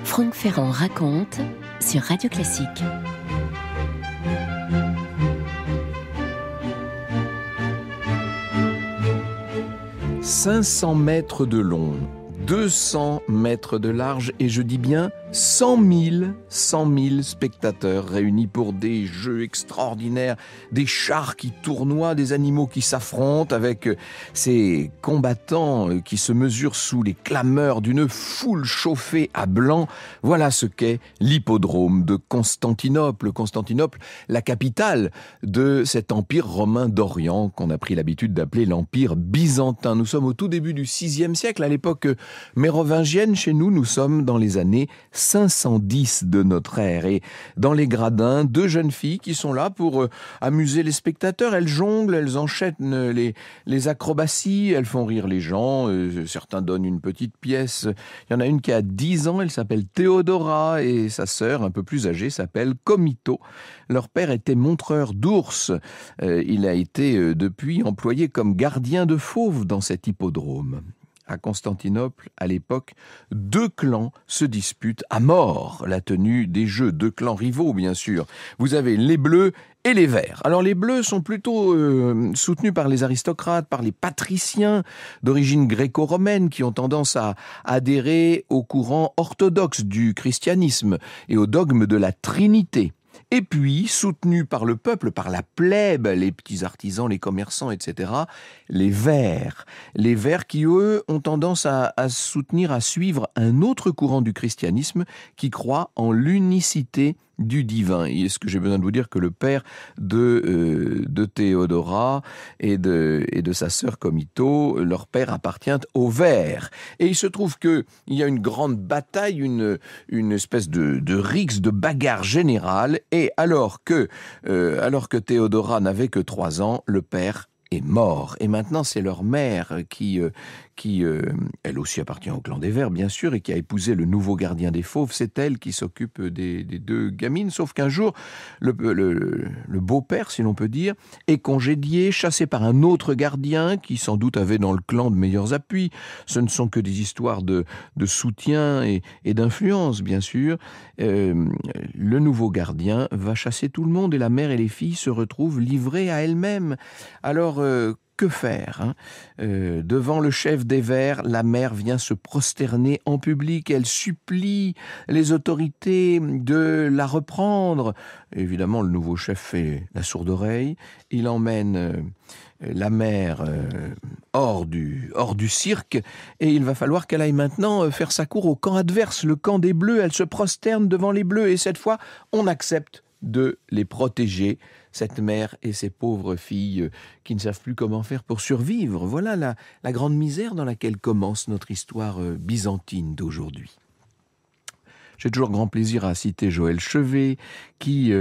Franck Ferrand raconte sur Radio Classique. « 500 mètres de long, 200 mètres de large et je dis bien 100 000 spectateurs réunis pour des jeux extraordinaires, des chars qui tournoient, des animaux qui s'affrontent avec ces combattants qui se mesurent sous les clameurs d'une foule chauffée à blanc. Voilà ce qu'est l'hippodrome de Constantinople. Constantinople, la capitale de cet empire romain d'Orient qu'on a pris l'habitude d'appeler l'empire byzantin. Nous sommes au tout début du VIe siècle, à l'époque mérovingienne. Chez nous, nous sommes dans les années 510 de notre ère. Et dans les gradins, deux jeunes filles qui sont là pour amuser les spectateurs. Elles jonglent, elles enchaînent les acrobaties, elles font rire les gens. Certains donnent une petite pièce. Il y en a une qui a 10 ans, elle s'appelle Théodora, et sa sœur, un peu plus âgée, s'appelle Comito. Leur père était montreur d'ours. Il a été depuis employé comme gardien de fauves dans cet hippodrome. À Constantinople, à l'époque, deux clans se disputent à mort la tenue des jeux. Deux clans rivaux, bien sûr. Vous avez les Bleus et les Verts. Alors les Bleus sont plutôt soutenus par les aristocrates, par les patriciens d'origine gréco-romaine qui ont tendance à adhérer au courant orthodoxe du christianisme et au dogme de la Trinité. Et puis, soutenus par le peuple, par la plèbe, les petits artisans, les commerçants, etc., les Verts. Les Verts qui, eux, ont tendance à soutenir, à suivre un autre courant du christianisme qui croit en l'unicité du divin. Et est-ce que j'ai besoin de vous dire que le père de Théodora et de sa sœur Comito, leur père appartient aux Verts. Et il se trouve qu'il y a une grande bataille, une espèce de rixe, de bagarre générale. Et alors que Théodora n'avait que 3 ans, le père est mort. Et maintenant, c'est leur mère qui elle aussi appartient au clan des Verts, bien sûr, et qui a épousé le nouveau gardien des fauves. C'est elle qui s'occupe des deux gamines. Sauf qu'un jour, le beau-père, si l'on peut dire, est congédié, chassé par un autre gardien qui, sans doute, avait dans le clan de meilleurs appuis. Ce ne sont que des histoires de soutien et d'influence, bien sûr. Le nouveau gardien va chasser tout le monde et la mère et les filles se retrouvent livrées à elles-mêmes. Alors, que faire devant le chef des Verts, la mère vient se prosterner en public. Elle supplie les autorités de la reprendre. Évidemment, le nouveau chef fait la sourde oreille. Il emmène la mère hors du cirque et il va falloir qu'elle aille maintenant faire sa cour au camp adverse, le camp des Bleus. Elle se prosterne devant les Bleus et cette fois, on accepte de les protéger, cette mère et ces pauvres filles qui ne savent plus comment faire pour survivre. Voilà la grande misère dans laquelle commence notre histoire byzantine d'aujourd'hui. J'ai toujours grand plaisir à citer Joël Chevet, qui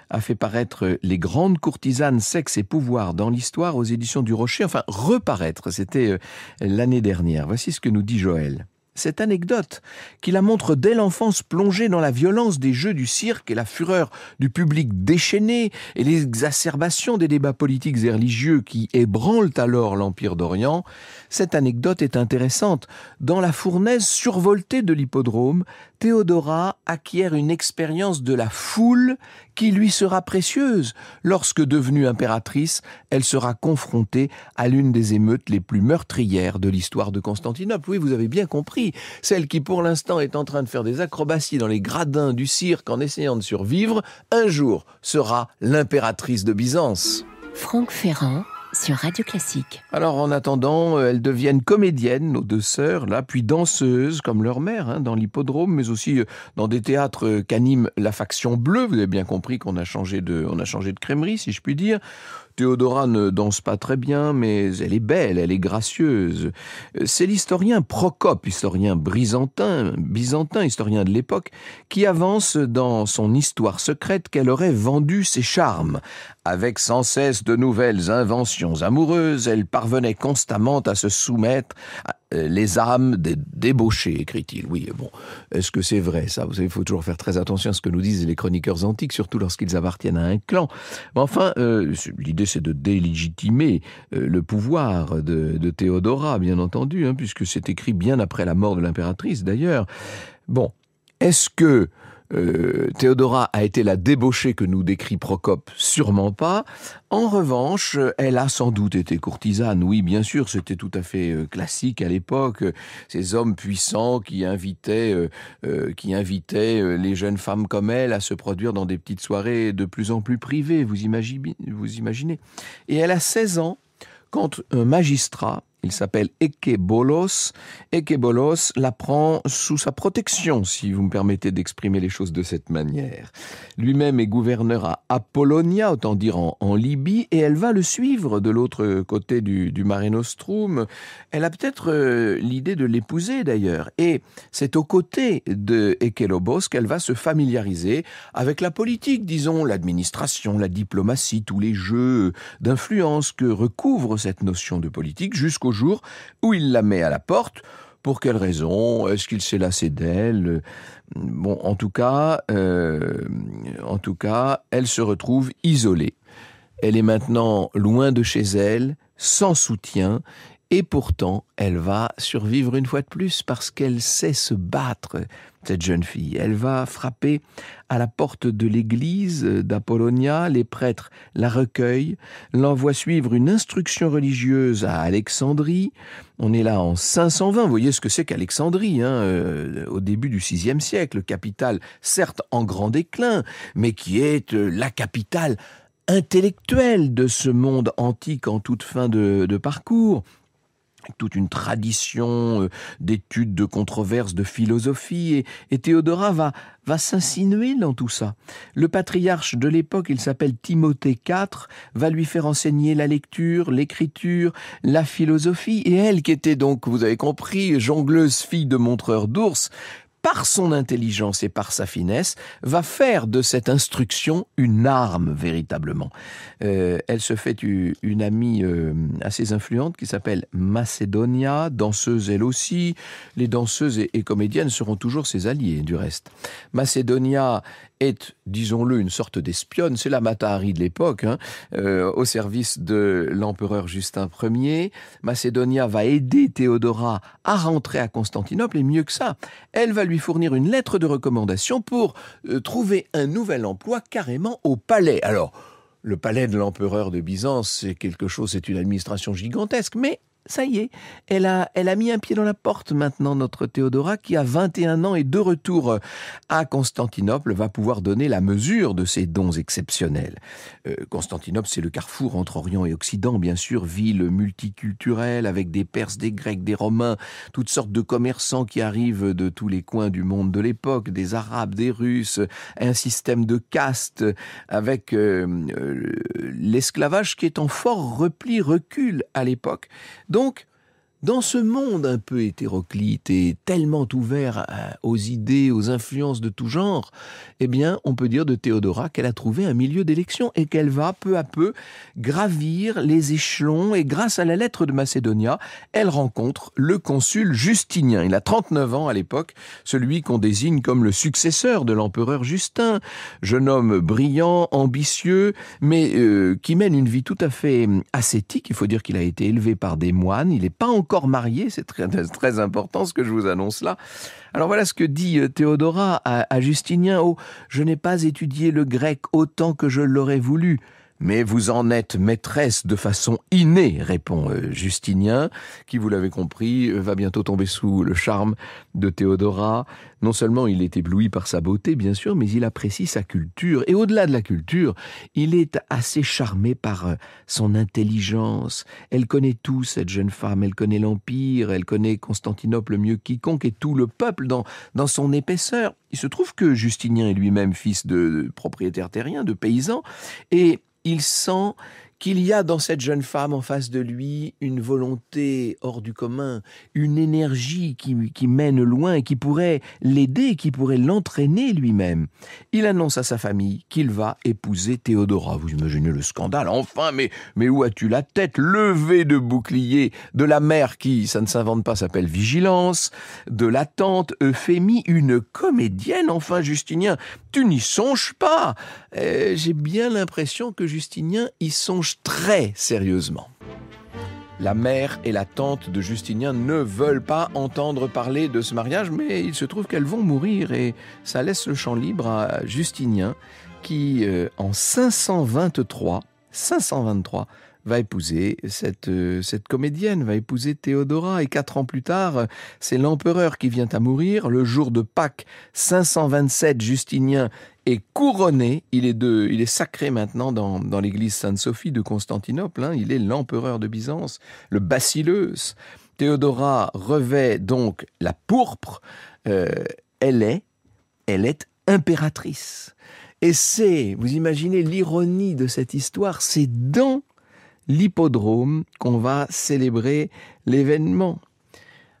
a fait paraître Les grandes courtisanes, sexe et pouvoir dans l'histoire aux éditions du Rocher. Enfin, reparaître, c'était l'année dernière. Voici ce que nous dit Joël. Cette anecdote qui la montre dès l'enfance plongée dans la violence des jeux du cirque et la fureur du public déchaîné et l'exacerbation des débats politiques et religieux qui ébranlent alors l'Empire d'Orient, cette anecdote est intéressante. Dans la fournaise survoltée de l'hippodrome, Théodora acquiert une expérience de la foule qui lui sera précieuse. Lorsque devenue impératrice, elle sera confrontée à l'une des émeutes les plus meurtrières de l'histoire de Constantinople. Oui, vous avez bien compris, celle qui pour l'instant est en train de faire des acrobaties dans les gradins du cirque en essayant de survivre, un jour sera l'impératrice de Byzance. Franck Ferrand sur Radio Classique. Alors en attendant, elles deviennent comédiennes, nos deux sœurs, là, puis danseuses comme leur mère, dans l'hippodrome, mais aussi dans des théâtres qu'anime la faction bleue. Vous avez bien compris qu'on a changé de crèmerie, si je puis dire. Théodora ne danse pas très bien, mais elle est belle, elle est gracieuse. C'est l'historien Procope, historien byzantin, historien de l'époque, qui avance dans son histoire secrète qu'elle aurait vendu ses charmes. Avec sans cesse de nouvelles inventions amoureuses, elle parvenait constamment à se soumettre les âmes des débauchés, écrit-il. Oui, bon, est-ce que c'est vrai, ça? Vous savez, il faut toujours faire très attention à ce que nous disent les chroniqueurs antiques, surtout lorsqu'ils appartiennent à un clan. Mais enfin, l'idée, c'est de délégitimer le pouvoir de Théodora, bien entendu, puisque c'est écrit bien après la mort de l'impératrice, d'ailleurs. Bon. Est-ce que Théodora a été la débauchée que nous décrit Procope? Sûrement pas. En revanche, elle a sans doute été courtisane. Oui, bien sûr, c'était tout à fait classique à l'époque. Ces hommes puissants qui invitaient les jeunes femmes comme elle à se produire dans des petites soirées de plus en plus privées. Vous imaginez. Et elle a 16 ans quand un magistrat, il s'appelle Ekebolos, la prend sous sa protection, si vous me permettez d'exprimer les choses de cette manière. Lui-même est gouverneur à Apollonia, autant dire en Libye, et elle va le suivre de l'autre côté du Mare Nostrum. Elle a peut-être l'idée de l'épouser d'ailleurs, et c'est aux côtés de Ekelobos qu'elle va se familiariser avec la politique, disons, l'administration, la diplomatie, tous les jeux d'influence que recouvre cette notion de politique, jusqu'au jour où il la met à la porte. Pour quelle raison? Est-ce qu'il s'est lassé d'elle? Bon, en tout cas, elle se retrouve isolée. Elle est maintenant loin de chez elle, sans soutien, et pourtant, elle va survivre une fois de plus parce qu'elle sait se battre, cette jeune fille. Elle va frapper à la porte de l'église d'Apollonia, les prêtres la recueillent, l'envoient suivre une instruction religieuse à Alexandrie. On est là en 520, vous voyez ce que c'est qu'Alexandrie, au début du VIe siècle, capitale certes en grand déclin, mais qui est la capitale intellectuelle de ce monde antique en toute fin de parcours. Toute une tradition d'études, de controverses, de philosophie, et Théodora va s'insinuer dans tout ça. Le patriarche de l'époque, il s'appelle Timothée IV, va lui faire enseigner la lecture, l'écriture, la philosophie, et elle, qui était donc, vous avez compris, jongleuse fille de montreur d'ours, par son intelligence et par sa finesse, va faire de cette instruction une arme, véritablement. Elle se fait une amie assez influente qui s'appelle Macédonia, danseuse elle aussi. Les danseuses et comédiennes seront toujours ses alliées, du reste. Macédonia est, disons-le, une sorte d'espionne, c'est la Mata Hari de l'époque, au service de l'empereur Justin Ier. Macédonia va aider Théodora à rentrer à Constantinople, et mieux que ça, elle va lui fournir une lettre de recommandation pour trouver un nouvel emploi carrément au palais. Alors, le palais de l'empereur de Byzance, c'est une administration gigantesque, mais ça y est, elle a mis un pied dans la porte maintenant, notre Théodora, qui a 21 ans et de retour à Constantinople, va pouvoir donner la mesure de ses dons exceptionnels. Constantinople, c'est le carrefour entre Orient et Occident, bien sûr, ville multiculturelle, avec des Perses, des Grecs, des Romains, toutes sortes de commerçants qui arrivent de tous les coins du monde de l'époque, des Arabes, des Russes, un système de castes, avec l'esclavage qui est en fort recul à l'époque. Donc, dans ce monde un peu hétéroclite et tellement ouvert aux idées, aux influences de tout genre, eh bien, on peut dire de Théodora qu'elle a trouvé un milieu d'élection et qu'elle va peu à peu gravir les échelons, et grâce à la lettre de Macédonia, elle rencontre le consul Justinien. Il a 39 ans à l'époque, celui qu'on désigne comme le successeur de l'empereur Justin, jeune homme brillant, ambitieux, mais qui mène une vie tout à fait ascétique. Il faut dire qu'il a été élevé par des moines, il n'est pas encore marié, c'est très, très important ce que je vous annonce là. Alors voilà ce que dit Théodora à Justinien. « Oh, je n'ai pas étudié le grec autant que je l'aurais voulu. » « Mais vous en êtes maîtresse de façon innée, répond Justinien, qui, vous l'avez compris, va bientôt tomber sous le charme de Théodora. Non seulement il est ébloui par sa beauté, bien sûr, mais il apprécie sa culture. Et au-delà de la culture, il est assez charmé par son intelligence. Elle connaît tout, cette jeune femme. Elle connaît l'Empire, elle connaît Constantinople mieux que quiconque, et tout le peuple dans son épaisseur. Il se trouve que Justinien est lui-même fils de propriétaire terrien, de paysan, et il sent qu'il y a dans cette jeune femme en face de lui une volonté hors du commun, une énergie qui mène loin et qui pourrait l'aider, qui pourrait l'entraîner lui-même. Il annonce à sa famille qu'il va épouser Théodora. Vous imaginez le scandale, enfin, mais où as-tu la tête? Levée de bouclier de la mère qui, ça ne s'invente pas, s'appelle Vigilance, de la tante Euphémie, une comédienne, enfin Justinien, tu n'y songes pas. J'ai bien l'impression que Justinien y songe très sérieusement. La mère et la tante de Justinien ne veulent pas entendre parler de ce mariage, mais il se trouve qu'elles vont mourir et ça laisse le champ libre à Justinien qui, en 523, va épouser cette comédienne, va épouser Théodora. Et 4 ans plus tard, c'est l'empereur qui vient à mourir. Le jour de Pâques 527, Justinien est couronné. Il est sacré maintenant dans l'église Sainte-Sophie de Constantinople. Il est l'empereur de Byzance, le basileus. Théodora revêt donc la pourpre. Elle est impératrice. Et vous imaginez l'ironie de cette histoire, c'est dans l'hippodrome qu'on va célébrer l'événement.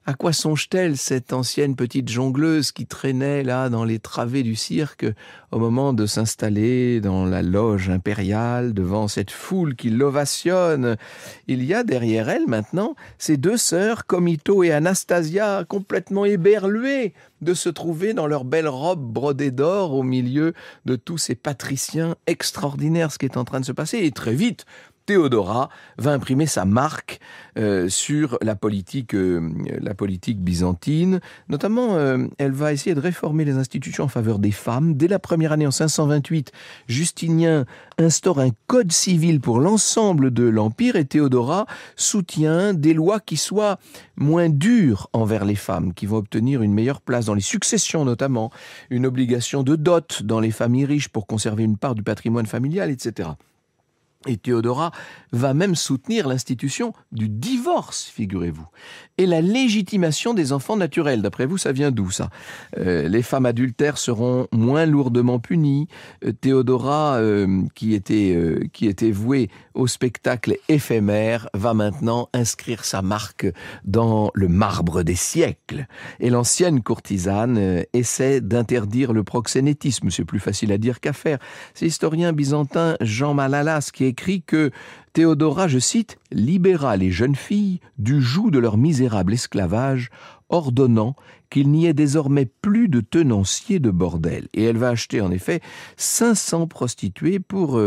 À quoi songe-t-elle, cette ancienne petite jongleuse qui traînait là dans les travées du cirque au moment de s'installer dans la loge impériale devant cette foule qui l'ovationne? Il y a derrière elle maintenant ces 2 sœurs, Comito et Anastasia, complètement éberluées de se trouver dans leurs belles robes brodées d'or au milieu de tous ces patriciens extraordinaires, ce qui est en train de se passer. Et très vite, Théodora va imprimer sa marque sur la politique byzantine. Notamment, elle va essayer de réformer les institutions en faveur des femmes. Dès la première année, en 528, Justinien instaure un code civil pour l'ensemble de l'Empire et Théodora soutient des lois qui soient moins dures envers les femmes, qui vont obtenir une meilleure place dans les successions notamment, une obligation de dot dans les familles riches pour conserver une part du patrimoine familial, etc. Et Théodora va même soutenir l'institution du divorce, figurez-vous, et la légitimation des enfants naturels. D'après vous, ça vient d'où ça ? Les femmes adultères seront moins lourdement punies. Théodora, qui était vouée au spectacle éphémère, va maintenant inscrire sa marque dans le marbre des siècles. Et l'ancienne courtisane essaie d'interdire le proxénétisme. C'est plus facile à dire qu'à faire. C'est l'historien byzantin Jean Malalas qui écrit que Théodora, je cite, « libéra les jeunes filles du joug de leur misérable esclavage, ordonnant qu'il n'y ait désormais plus de tenanciers de bordel. » Et elle va acheter en effet 500 prostituées pour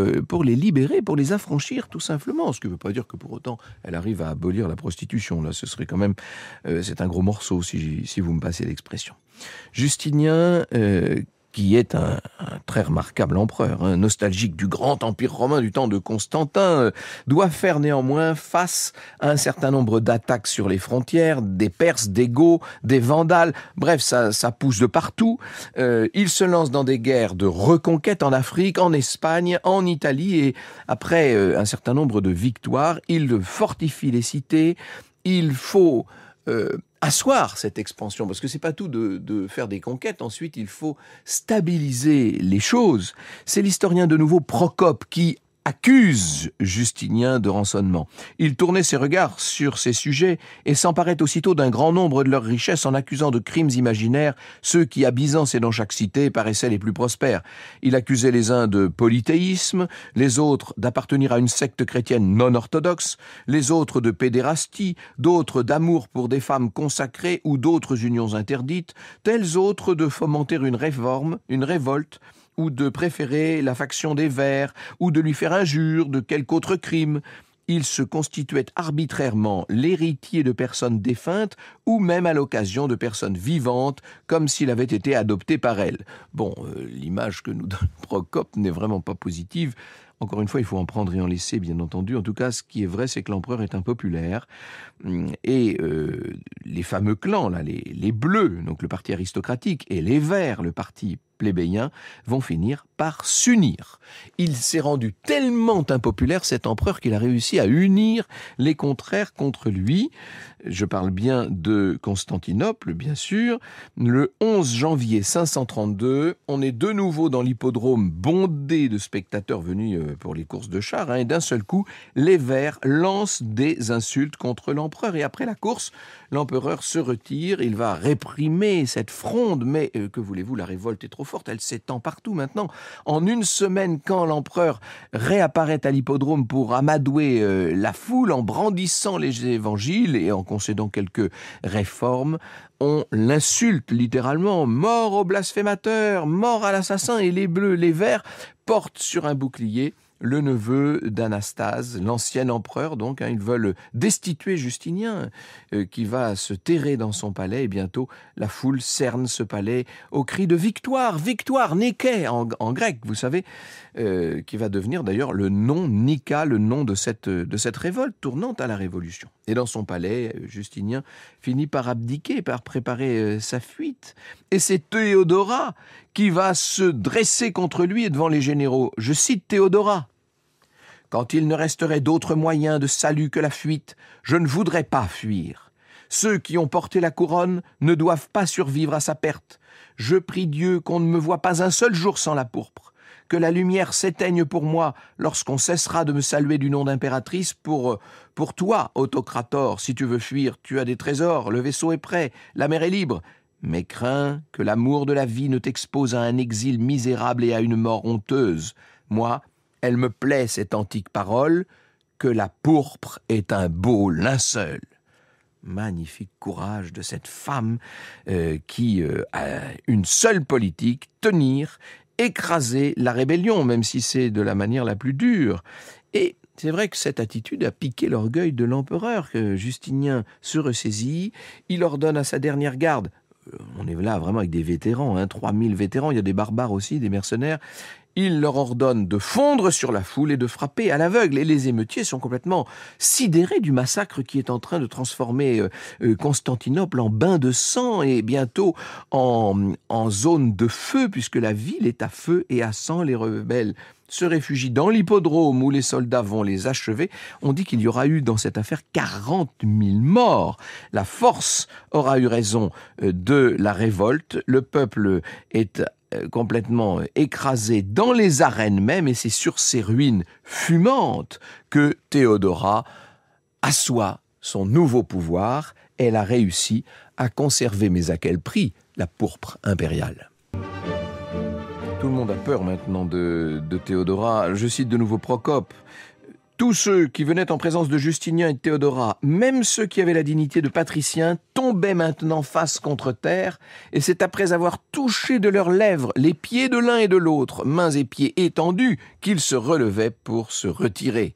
les libérer, pour les affranchir tout simplement. Ce qui ne veut pas dire que pour autant elle arrive à abolir la prostitution. Là, ce serait quand même... c'est un gros morceau si vous me passez l'expression. Justinien... qui est un très remarquable empereur, nostalgique du grand empire romain du temps de Constantin, doit faire néanmoins face à un certain nombre d'attaques sur les frontières, des Perses, des Goths, des Vandales, bref, ça pousse de partout. Il se lance dans des guerres de reconquête en Afrique, en Espagne, en Italie, et après un certain nombre de victoires, il fortifie les cités. Il faut... asseoir cette expansion, parce que c'est pas tout de faire des conquêtes. Ensuite, il faut stabiliser les choses. C'est l'historien de nouveau Procope qui accuse Justinien de rançonnement. Il tournait ses regards sur ces sujets et s'emparait aussitôt d'un grand nombre de leurs richesses en accusant de crimes imaginaires ceux qui, à Byzance et dans chaque cité, paraissaient les plus prospères. Il accusait les uns de polythéisme, les autres d'appartenir à une secte chrétienne non orthodoxe, les autres de pédérastie, d'autres d'amour pour des femmes consacrées ou d'autres unions interdites, tels autres de fomenter une réforme, une révolte, ou de préférer la faction des Verts, ou de lui faire injure de quelque autre crime. Il se constituait arbitrairement l'héritier de personnes défuntes, ou même à l'occasion de personnes vivantes, comme s'il avait été adopté par elles. Bon, l'image que nous donne Procope n'est vraiment pas positive. Encore une fois, il faut en prendre et en laisser, bien entendu. En tout cas, ce qui est vrai, c'est que l'empereur est impopulaire. Et les fameux clans, là, les bleus, donc le parti aristocratique, et les verts, le parti plébéien, vont finir par s'unir. Il s'est rendu tellement impopulaire, cet empereur, qu'il a réussi à unir les contraires contre lui. Je parle bien de Constantinople, bien sûr. Le 11 janvier 532, on est de nouveau dans l'hippodrome bondé de spectateurs venus pour les courses de chars, et d'un seul coup, les Verts lancent des insultes contre l'empereur. Et après la course, l'empereur se retire, il va réprimer cette fronde, mais que voulez-vous, la révolte est trop forte, elle s'étend partout maintenant. En une semaine, quand l'empereur réapparaît à l'hippodrome pour amadouer la foule en brandissant les évangiles et en concédant quelques réformes, on l'insulte littéralement, mort au blasphémateur, mort à l'assassin, et les bleus, les verts portent sur un bouclier le neveu d'Anastase, l'ancien empereur donc. Ils veulent destituer Justinien qui va se terrer dans son palais et bientôt la foule cerne ce palais au cri de victoire, victoire, Niké en grec, vous savez, qui va devenir d'ailleurs le nom Nika, le nom de cette révolte tournant à la Révolution. Et dans son palais, Justinien finit par abdiquer, par préparer sa fuite. Et c'est Théodora qui va se dresser contre lui et devant les généraux. Je cite Théodora. « Quand il ne resterait d'autre moyen de salut que la fuite, je ne voudrais pas fuir. Ceux qui ont porté la couronne ne doivent pas survivre à sa perte. Je prie Dieu qu'on ne me voie pas un seul jour sans la pourpre. Que la lumière s'éteigne pour moi lorsqu'on cessera de me saluer du nom d'impératrice pour toi, autocrator. Si tu veux fuir, tu as des trésors, le vaisseau est prêt, la mer est libre. Mais crains que l'amour de la vie ne t'expose à un exil misérable et à une mort honteuse. Moi, elle me plaît cette antique parole, que la pourpre est un beau linceul. » Magnifique courage de cette femme qui a une seule politique, tenir, écraser la rébellion, même si c'est de la manière la plus dure. Et c'est vrai que cette attitude a piqué l'orgueil de l'empereur, que Justinien se ressaisit, il ordonne à sa dernière garde, on est là vraiment avec des vétérans, 3000 vétérans, il y a des barbares aussi, des mercenaires, il leur ordonne de fondre sur la foule et de frapper à l'aveugle. Et les émeutiers sont complètement sidérés du massacre qui est en train de transformer Constantinople en bain de sang et bientôt en zone de feu, puisque la ville est à feu et à sang. Les rebelles se réfugient dans l'hippodrome où les soldats vont les achever. On dit qu'il y aura eu dans cette affaire 40 000 morts. La force aura eu raison de la révolte. Le peuple est complètement écrasé dans les arènes même, et c'est sur ces ruines fumantes que Théodora assoit son nouveau pouvoir. Elle a réussi à conserver, mais à quel prix, la pourpre impériale. Tout le monde a peur maintenant de Théodora. Je cite de nouveau Procope. Tous ceux qui venaient en présence de Justinien et de Théodora, même ceux qui avaient la dignité de patriciens, tombaient maintenant face contre terre, et c'est après avoir touché de leurs lèvres les pieds de l'un et de l'autre, mains et pieds étendus, qu'ils se relevaient pour se retirer.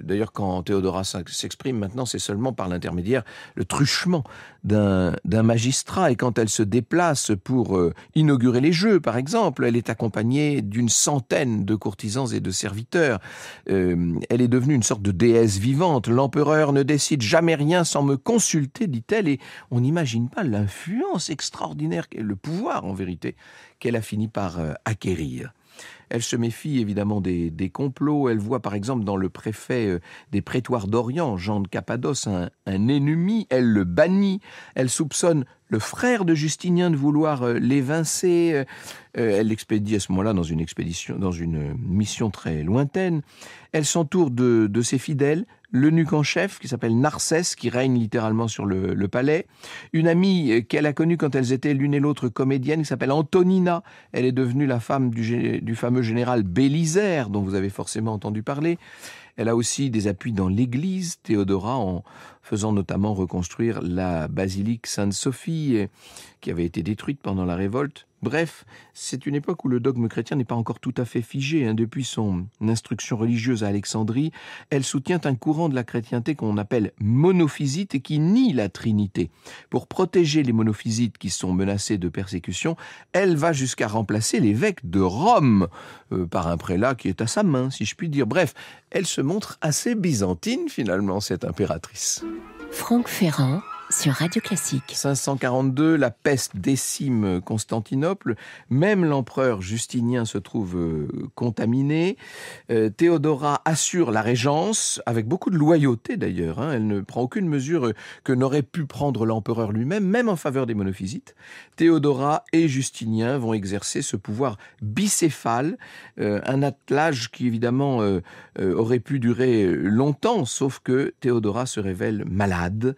D'ailleurs, quand Théodora s'exprime maintenant, c'est seulement par l'intermédiaire, le truchement d'un magistrat. Et quand elle se déplace pour inaugurer les Jeux, par exemple, elle est accompagnée d'une centaine de courtisans et de serviteurs. Elle est devenue une sorte de déesse vivante. L'empereur ne décide jamais rien sans me consulter, dit-elle. Et on n'imagine pas l'influence extraordinaire, le pouvoir en vérité, qu'elle a fini par acquérir. Elle se méfie évidemment des complots. Elle voit par exemple dans le préfet des prétoires d'Orient, Jean de Cappadoce, un ennemi. Elle le bannit. Elle soupçonne le frère de Justinien de vouloir l'évincer. Elle l'expédie à ce moment-là dans une mission très lointaine. Elle s'entoure de ses fidèles, l'eunuque en chef qui s'appelle Narcisse, qui règne littéralement sur le palais. Une amie qu'elle a connue quand elles étaient l'une et l'autre comédiennes, qui s'appelle Antonina. Elle est devenue la femme du fameux général Bélisaire, dont vous avez forcément entendu parler. Elle a aussi des appuis dans l'église, Théodora, en faisant notamment reconstruire la basilique Sainte-Sophie, qui avait été détruite pendant la révolte. Bref, c'est une époque où le dogme chrétien n'est pas encore tout à fait figé. Depuis son instruction religieuse à Alexandrie, elle soutient un courant de la chrétienté qu'on appelle monophysite et qui nie la Trinité. Pour protéger les monophysites qui sont menacés de persécution, elle va jusqu'à remplacer l'évêque de Rome par un prélat qui est à sa main, si je puis dire. Bref, elle se montre assez byzantine finalement, cette impératrice. Franck Ferrand sur Radio Classique. 542, la peste décime Constantinople. Même l'empereur Justinien se trouve contaminé. Théodora assure la régence, avec beaucoup de loyauté d'ailleurs. Elle ne prend aucune mesure que n'aurait pu prendre l'empereur lui-même, même en faveur des monophysites. Théodora et Justinien vont exercer ce pouvoir bicéphale, un attelage qui évidemment aurait pu durer longtemps, sauf que Théodora se révèle malade.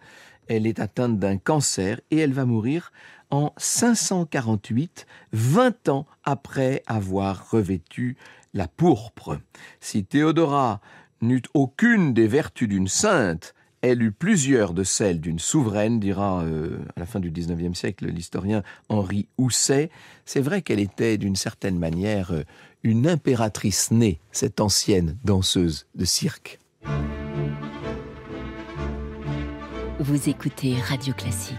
Elle est atteinte d'un cancer et elle va mourir en 548, 20 ans après avoir revêtu la pourpre. Si Théodora n'eut aucune des vertus d'une sainte, elle eut plusieurs de celles d'une souveraine, dira à la fin du 19e siècle l'historien Henri Housset. C'est vrai qu'elle était d'une certaine manière une impératrice née, cette ancienne danseuse de cirque. Vous écoutez Radio Classique.